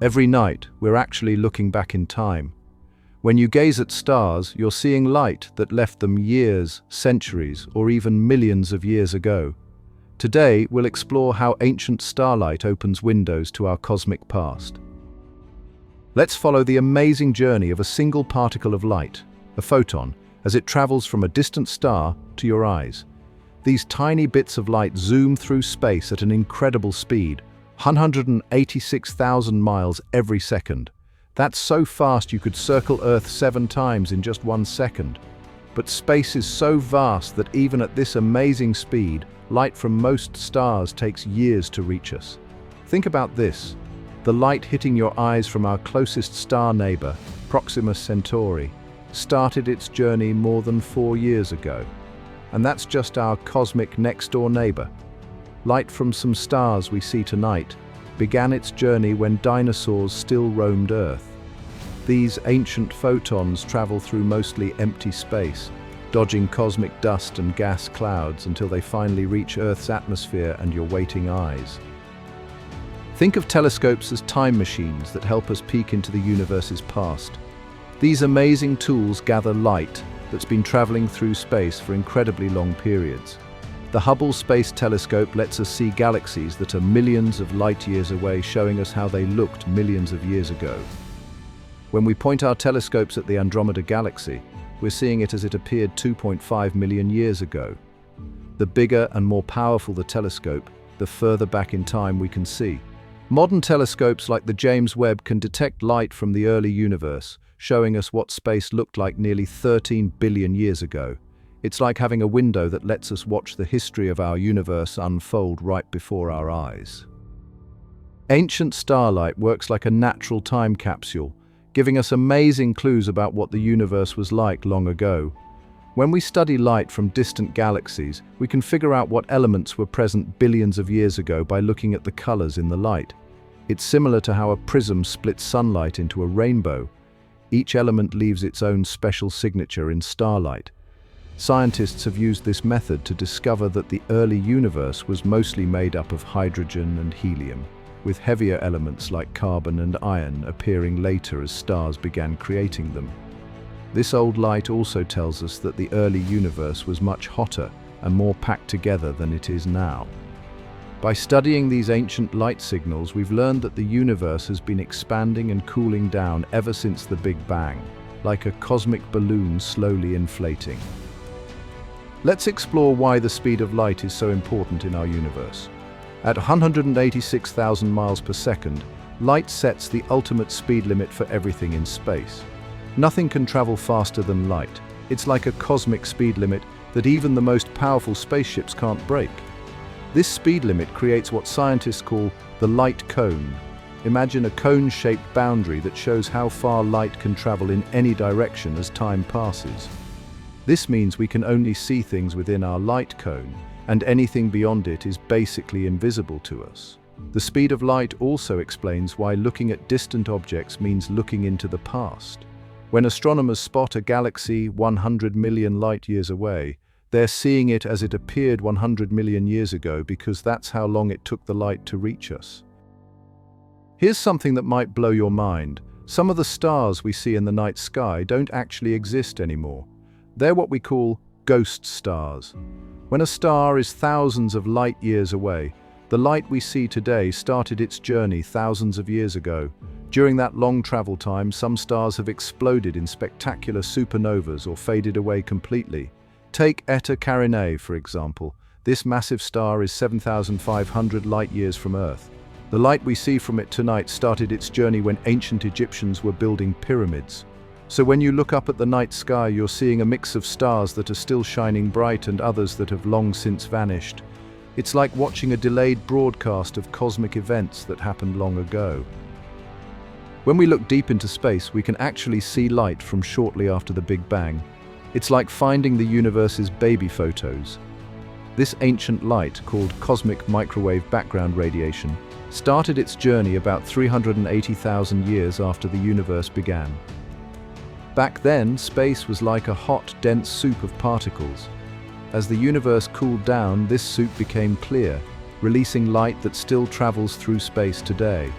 Every night, we're actually looking back in time. When you gaze at stars, you're seeing light that left them years, centuries, or even millions of years ago. Today, we'll explore how ancient starlight opens windows to our cosmic past. Let's follow the amazing journey of a single particle of light, a photon, as it travels from a distant star to your eyes. These tiny bits of light zoom through space at an incredible speed, 186,000 miles every second. That's so fast you could circle Earth 7 times in just 1 second. But space is so vast that even at this amazing speed, light from most stars takes years to reach us. Think about this. The light hitting your eyes from our closest star neighbor, Proxima Centauri, started its journey more than 4 years ago. And that's just our cosmic next-door neighbor. Light from some stars we see tonight began its journey when dinosaurs still roamed Earth. These ancient photons travel through mostly empty space, dodging cosmic dust and gas clouds until they finally reach Earth's atmosphere and your waiting eyes. Think of telescopes as time machines that help us peek into the universe's past. These amazing tools gather light that's been traveling through space for incredibly long periods. The Hubble Space Telescope lets us see galaxies that are millions of light years away, showing us how they looked millions of years ago. When we point our telescopes at the Andromeda Galaxy, we're seeing it as it appeared 2.5 million years ago. The bigger and more powerful the telescope, the further back in time we can see. Modern telescopes like the James Webb can detect light from the early universe, showing us what space looked like nearly 13 billion years ago. It's like having a window that lets us watch the history of our universe unfold right before our eyes. Ancient starlight works like a natural time capsule, giving us amazing clues about what the universe was like long ago. When we study light from distant galaxies, we can figure out what elements were present billions of years ago by looking at the colors in the light. It's similar to how a prism splits sunlight into a rainbow. Each element leaves its own special signature in starlight. Scientists have used this method to discover that the early universe was mostly made up of hydrogen and helium, with heavier elements like carbon and iron appearing later as stars began creating them. This old light also tells us that the early universe was much hotter and more packed together than it is now. By studying these ancient light signals, we've learned that the universe has been expanding and cooling down ever since the Big Bang, like a cosmic balloon slowly inflating. Let's explore why the speed of light is so important in our universe. At 186,000 miles per second, light sets the ultimate speed limit for everything in space. Nothing can travel faster than light. It's like a cosmic speed limit that even the most powerful spaceships can't break. This speed limit creates what scientists call the light cone. Imagine a cone-shaped boundary that shows how far light can travel in any direction as time passes. This means we can only see things within our light cone, and anything beyond it is basically invisible to us. The speed of light also explains why looking at distant objects means looking into the past. When astronomers spot a galaxy 100 million light-years away, they're seeing it as it appeared 100 million years ago because that's how long it took the light to reach us. Here's something that might blow your mind. Some of the stars we see in the night sky don't actually exist anymore. They're what we call ghost stars. When a star is thousands of light-years away, the light we see today started its journey thousands of years ago. During that long travel time, some stars have exploded in spectacular supernovas or faded away completely. Take Eta Carinae, for example. This massive star is 7,500 light-years from Earth. The light we see from it tonight started its journey when ancient Egyptians were building pyramids. So when you look up at the night sky, you're seeing a mix of stars that are still shining bright and others that have long since vanished. It's like watching a delayed broadcast of cosmic events that happened long ago. When we look deep into space, we can actually see light from shortly after the Big Bang. It's like finding the universe's baby photos. This ancient light, called cosmic microwave background radiation, started its journey about 380,000 years after the universe began. Back then, space was like a hot, dense soup of particles. As the universe cooled down, this soup became clear, releasing light that still travels through space today.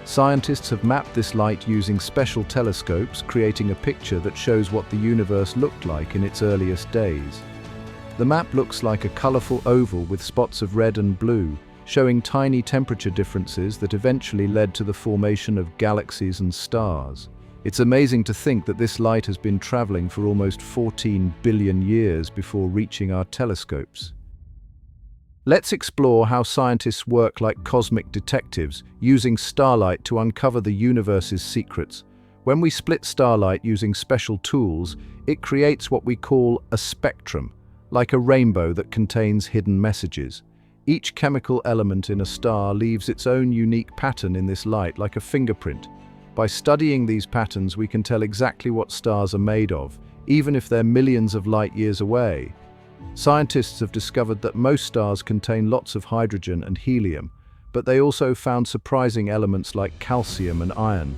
Scientists have mapped this light using special telescopes, creating a picture that shows what the universe looked like in its earliest days. The map looks like a colorful oval with spots of red and blue, showing tiny temperature differences that eventually led to the formation of galaxies and stars. It's amazing to think that this light has been traveling for almost 14 billion years before reaching our telescopes. Let's explore how scientists work like cosmic detectives, using starlight to uncover the universe's secrets. When we split starlight using special tools, it creates what we call a spectrum, like a rainbow that contains hidden messages. Each chemical element in a star leaves its own unique pattern in this light, like a fingerprint. By studying these patterns, we can tell exactly what stars are made of, even if they're millions of light years away. Scientists have discovered that most stars contain lots of hydrogen and helium, but they also found surprising elements like calcium and iron.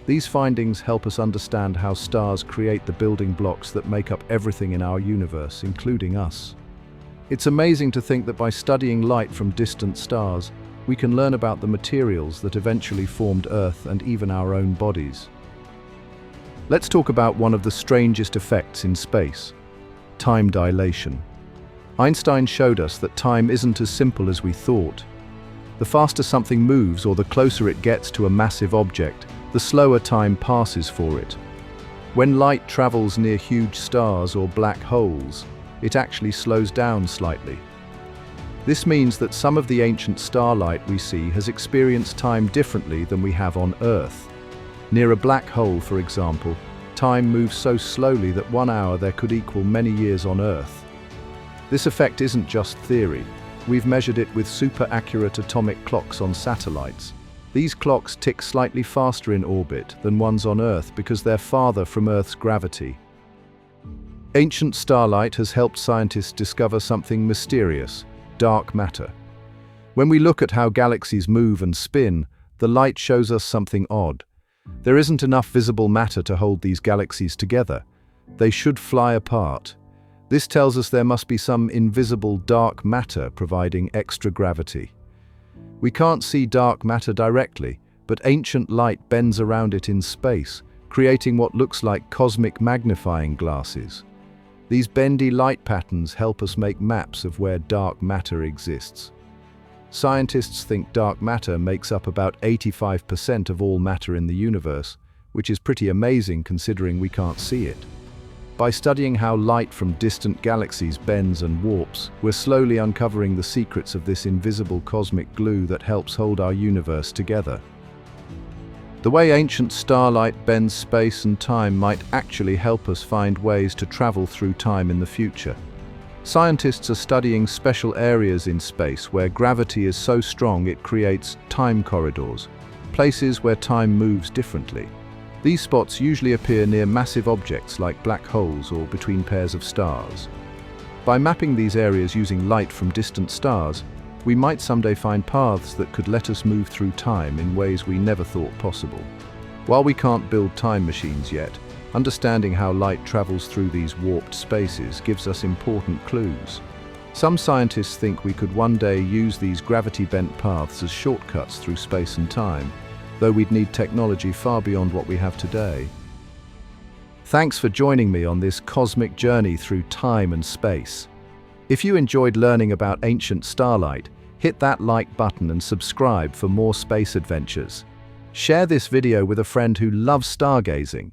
These findings help us understand how stars create the building blocks that make up everything in our universe, including us. It's amazing to think that by studying light from distant stars, we can learn about the materials that eventually formed Earth and even our own bodies. Let's talk about one of the strangest effects in space: time dilation. Einstein showed us that time isn't as simple as we thought. The faster something moves or the closer it gets to a massive object, the slower time passes for it. When light travels near huge stars or black holes, it actually slows down slightly. This means that some of the ancient starlight we see has experienced time differently than we have on Earth. Near a black hole, for example, time moves so slowly that 1 hour there could equal many years on Earth. This effect isn't just theory. We've measured it with super-accurate atomic clocks on satellites. These clocks tick slightly faster in orbit than ones on Earth because they're farther from Earth's gravity. Ancient starlight has helped scientists discover something mysterious: dark matter. When we look at how galaxies move and spin, the light shows us something odd. There isn't enough visible matter to hold these galaxies together. They should fly apart. This tells us there must be some invisible dark matter providing extra gravity. We can't see dark matter directly, but ancient light bends around it in space, creating what looks like cosmic magnifying glasses. These bendy light patterns help us make maps of where dark matter exists. Scientists think dark matter makes up about 85% of all matter in the universe, which is pretty amazing considering we can't see it. By studying how light from distant galaxies bends and warps, we're slowly uncovering the secrets of this invisible cosmic glue that helps hold our universe together. The way ancient starlight bends space and time might actually help us find ways to travel through time in the future. Scientists are studying special areas in space where gravity is so strong it creates time corridors, places where time moves differently. These spots usually appear near massive objects like black holes or between pairs of stars. By mapping these areas using light from distant stars, we might someday find paths that could let us move through time in ways we never thought possible. While we can't build time machines yet, understanding how light travels through these warped spaces gives us important clues. Some scientists think we could one day use these gravity-bent paths as shortcuts through space and time, though we'd need technology far beyond what we have today. Thanks for joining me on this cosmic journey through time and space. If you enjoyed learning about ancient starlight, hit that like button and subscribe for more space adventures. Share this video with a friend who loves stargazing.